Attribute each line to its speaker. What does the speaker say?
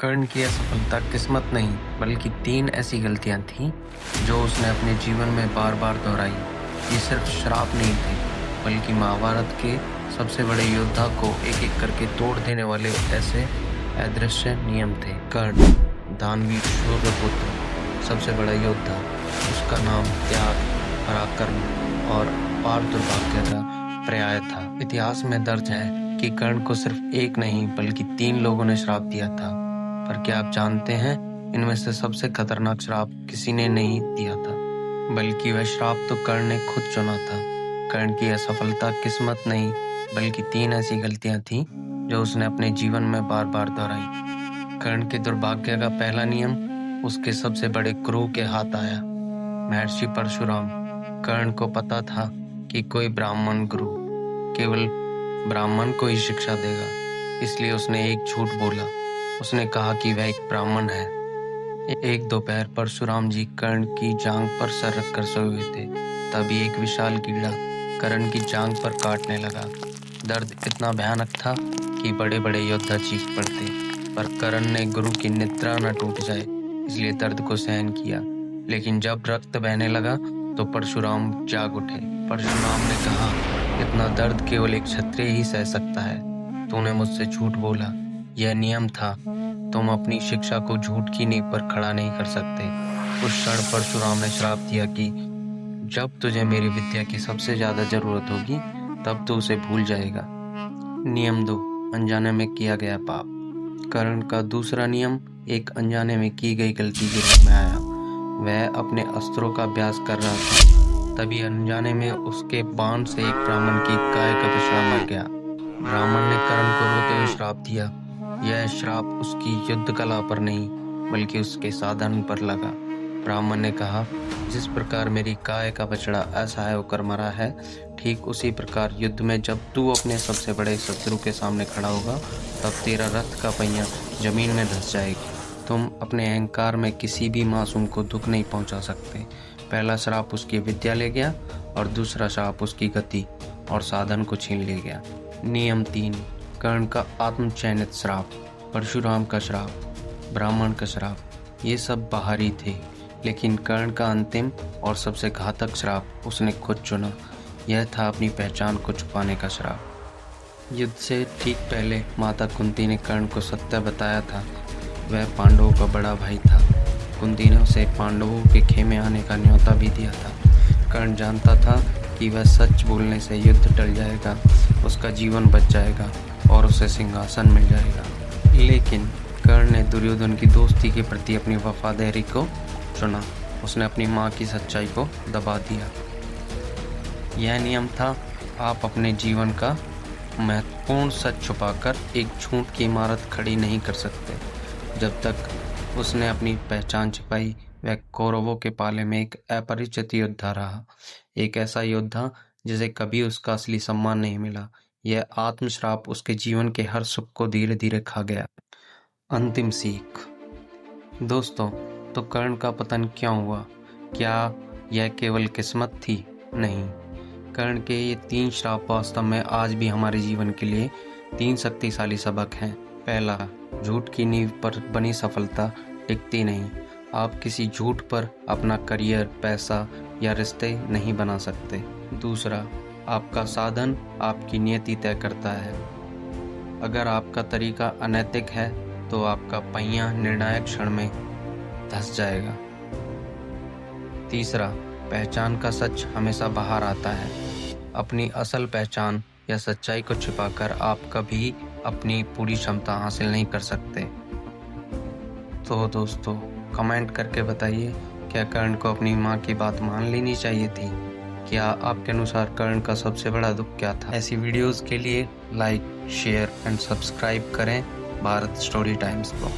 Speaker 1: कर्ण की असफलता किस्मत नहीं बल्कि 3 ऐसी गलतियां थीं जो उसने अपने जीवन में बार बार दोहराई। ये सिर्फ श्राप नहीं थे बल्कि महाभारत के सबसे बड़े योद्धा को एक एक करके तोड़ देने वाले ऐसे अदृश्य नियम थे। कर्ण दानवीर शूरपुत्र, सबसे बड़ा योद्धा। उसका नाम त्याग, पराक्रम और अपार दुर्भाग्य का पर्याय था। इतिहास में दर्ज है कि कर्ण को सिर्फ एक नहीं बल्कि 3 लोगों ने श्राप दिया था। पर क्या आप जानते हैं, इनमें से सबसे खतरनाक श्राप किसी ने नहीं दिया था, बल्कि वह श्राप तो कर्ण ने खुद चुना था। कर्ण की असफलता किस्मत नहीं बल्कि 3 ऐसी गलतियां थीं जो उसने अपने जीवन में बार बार दोहराई। कर्ण के दुर्भाग्य का पहला नियम उसके सबसे बड़े गुरु के हाथ आया, महर्षि परशुराम। कर्ण को पता था कि कोई ब्राह्मण गुरु केवल ब्राह्मण को ही शिक्षा देगा, इसलिए उसने एक झूठ बोला। उसने कहा कि वह एक ब्राह्मण है। एक दोपहर परशुराम जी कर्ण की जांघ पर सर रखकर सोए हुए थे। तभी एक विशाल कीड़ा कर्ण की जांघ पर काटने लगा। दर्द इतना भयानक था कि बड़े बड़े योद्धा चीख पड़ते, पर कर्ण ने गुरु की निद्रा न टूट जाए इसलिए दर्द को सहन किया। लेकिन जब रक्त बहने लगा तो परशुराम जाग उठे। परशुराम ने कहा, इतना दर्द केवल एक क्षत्रिय ही सह सकता है। तूने मुझसे झूठ बोला, यह नियम था। तुम अपनी शिक्षा को झूठ की नींव पर खड़ा नहीं कर सकते। उस क्षण परशुराम ने श्राप दिया कि जब तुझे मेरी विद्या की सबसे ज्यादा जरूरत होगी तब तू उसे भूल जाएगा। नियम 2, अनजाने में किया गया पाप। कर्ण का दूसरा नियम एक अनजाने में की गई गलती के रूप में आया। वह अपने अस्त्रों का अभ्यास कर रहा था, तभी अनजाने में उसके बाण से एक ब्राह्मण की गाय का बछड़ा मर गया। ब्राह्मण ने कर्ण को रोते हुए श्राप दिया। यह श्राप उसकी युद्ध कला पर नहीं बल्कि उसके साधन पर लगा। ब्राह्मण ने कहा, जिस प्रकार मेरी गाय का बछड़ा असहाय होकर मरा है, ठीक उसी प्रकार युद्ध में जब तू अपने सबसे बड़े शत्रु के सामने खड़ा होगा तब तेरा रथ का पहिया जमीन में धंस जाएगी। तुम अपने अहंकार में किसी भी मासूम को दुख नहीं पहुंचा सकते। पहला श्राप उसकी विद्या ले गया और दूसरा श्राप उसकी गति और साधन को छीन ले गया। नियम 3, कर्ण का आत्मचयनित श्राप। परशुराम का श्राप, ब्राह्मण का श्राप, ये सब बाहरी थे, लेकिन कर्ण का अंतिम और सबसे घातक श्राप उसने खुद चुना। यह था अपनी पहचान को छुपाने का श्राप। युद्ध से ठीक पहले माता कुंती ने कर्ण को सत्य बताया था। वह पांडवों का बड़ा भाई था। कुंती ने उसे पांडवों के खेमे आने का न्योता भी दिया था। कर्ण जानता था कि वह सच बोलने से युद्ध टल जाएगा, उसका जीवन बच जाएगा और उसे सिंहासन मिल जाएगा। लेकिन कर्ण ने दुर्योधन की दोस्ती के प्रति अपनी वफादारी को चुना। उसने अपनी माँ की सच्चाई को दबा दिया। यह नियम था, आप अपने जीवन का महत्वपूर्ण सच छुपाकर एक झूठ की इमारत खड़ी नहीं कर सकते। जब तक उसने अपनी पहचान छिपाई, वह कौरवों के पाले में एक अपरिचित योद्धा रहा, एक ऐसा योद्धा जिसे कभी उसका असली सम्मान नहीं मिला। यह आत्मश्राप उसके जीवन के हर सुख को धीरे धीरे खा गया। अंतिम सीख। दोस्तों, तो कर्ण का पतन क्यों हुआ? क्या यह केवल किस्मत थी? नहीं, कर्ण के ये 3 श्राप वास्तव में आज भी हमारे जीवन के लिए 3 शक्तिशाली सबक हैं। पहला, झूठ की नींव पर बनी सफलता टिकती नहीं। आप किसी झूठ पर अपना करियर, पैसा या रिश्ते नहीं बना सकते। दूसरा, आपका साधन आपकी नियति तय करता है। अगर आपका तरीका अनैतिक है तो आपका पहिया निर्णायक क्षण में धंस जाएगा। तीसरा, पहचान का सच हमेशा बाहर आता है। अपनी असल पहचान या सच्चाई को छिपाकर आप कभी अपनी पूरी क्षमता हासिल नहीं कर सकते। तो दोस्तों, कमेंट करके बताइए, क्या कर्ण को अपनी माँ की बात मान लेनी चाहिए थी? क्या आपके अनुसार कर्ण का सबसे बड़ा दुख क्या था? ऐसी वीडियोस के लिए लाइक, शेयर एंड सब्सक्राइब करें भारत स्टोरी टाइम्स को।